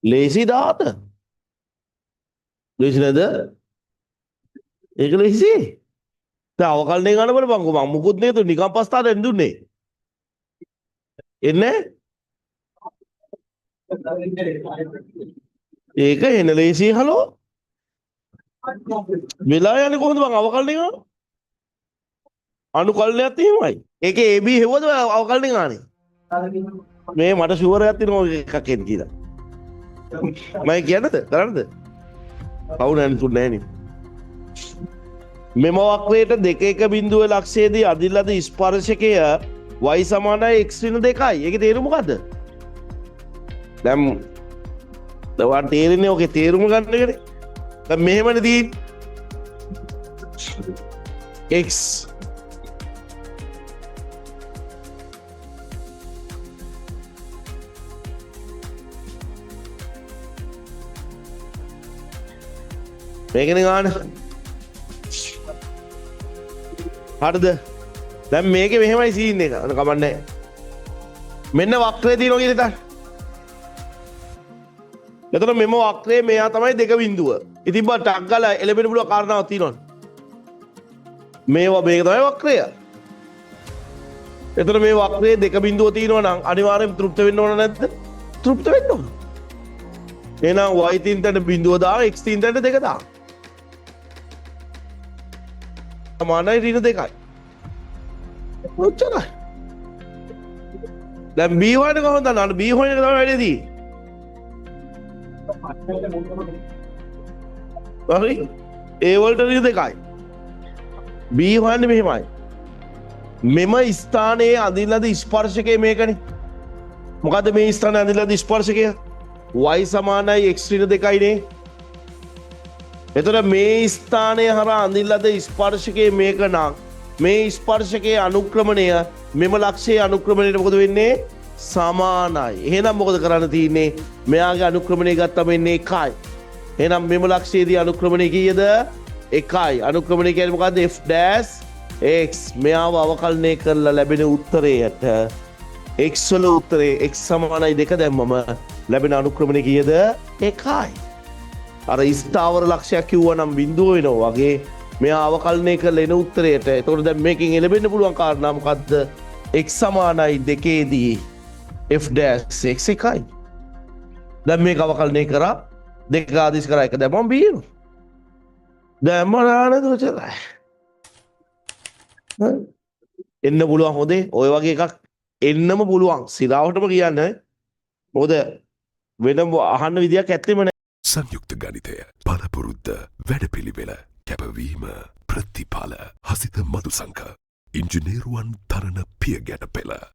ලේසි දාත. ලේසි නැද? ඒක ලේසි. දැන් අවකලණය ගන්න බලපන්කෝ මම මුකුත් නේද නිකන් පස්තාවෙන් දුන්නේ. එන්නේ? ඒක එන ලේසි හලෝ. වෙලා යන්නේ කොහොමද මං අවකලණය ගන්න? අනුකලනයත් එහෙමයි. ඒකේ AB හෙව්වද අවකලණය ගානේ? මේ මට ෂුවර් එකක් තියෙනවා එකක් එන්න කියලා. මම කියන්නද? කරන්නද? පවු නෑ නේ. මෙම වක්‍රයට 2.1 ලක්ෂයේදී අදිල්ලද ස්පර්ශකය y සමානයි x ඍණ 2යි. ඒකේ තේරුම මොකද්ද? දැන් ඔයාලට තේරෙන්නේ ඔකේ තේරුම ගන්න එකනේ. දැන් මෙහෙමනේ තියෙන්නේ. x මේකනේ ගන්න. හරිද? දැන් මේකේ මෙහෙමයි සීන් එක. අන කමන්නේ. මෙන්න වක්‍රය තියෙනවා කියලා හිතන්න. එතකොට මෙම වක්‍රයේ මෙයා තමයි 2 බිඳුව. ඉතින් බා ටක් ගාලා එළඹෙන්න පුළුවන් කාරණාවක් තියෙනවනේ. මේක තමයි වක්‍රය. එතකොට මේ වක්‍රයේ 2 බිඳුව තියෙනවා නම් අනිවාර්යෙන් තෘප්ත වෙන්න ඕන නැද්ද? තෘප්ත වෙන්න ඕන. එහෙනම් y තින් තැන බිඳුව දාලා x තින් තැන 2 දාන්න. සමානයි ඍණ 2යි. ඔච්චරයි. දැන් b හොයන්න කොහොමද දන්නවද? b හොයන එක තමයි වැඩේ තියෙන්නේ. හරි? a වලට ඍණ 2යි. b හොයන්නේ මෙහෙමයි. මෙම ස්ථානයේ අඳින්නද ස්පර්ශකය මේකනේ. මොකද්ද මේ ස්ථානයේ අඳින්නද ස්පර්ශකය? y සමානයි x ඍණ 2යි නේ. එතකොට මේ ස්ථානය හරහා අඳින්නද ස්පර්ශකයේ මේක නම් මේ ස්පර්ශකයේ අනුක්‍රමණය මෙම ලක්ෂයේ අනුක්‍රමණයට මොකද වෙන්නේ? සමානයි. එහෙනම් මොකද කරන්න තියෙන්නේ? මෙයාගේ අනුක්‍රමණය ගත්තම එන්නේ 1යි. එහෙනම් මෙම ලක්ෂයේදී අනුක්‍රමණය කීයද? 1යි. අනුක්‍රමණය කියන්නේ මොකද්ද? f dash x. මෙයාව අවකලනය කරලා ලැබෙන උත්තරයට x වල උත්තරේ x සමානයි 2 දැම්මම ලැබෙන අනුක්‍රමණය කීයද? 1යි. අර ස්ථාවර ලක්ෂයක් කිව්වා නම් බිඳුව වෙනවා වගේ මෙයා අවකලනය කරලා එන උත්තරයට. එතකොට දැන් මේකෙන් එළවෙන්න පුළුවන් කාරණා මොකද්ද? x සමානයි 2 දී f dash x 1යි. දැන් මේක අවකලනය කරා 2 ආදේශ කරා 1 දැම්මම b වෙනවා. දැම්ම නානද ඔච්චරයි. එන්න පුළුවන් හොඳේ. ඔය වගේ එකක් එන්නම පුළුවන්. සිරාවටම කියන්නේ. මොකද වෙනම අහන්න විදියක් ඇත්තෙම නෑ. සංයුක්ත ගණිතය පරපුරුද්ද වැඩපිළිවෙල කැපවීම ප්‍රතිඵල හසිත මදුසංක ඉංජිනේරුවන් තරණ පියගැට පෙළ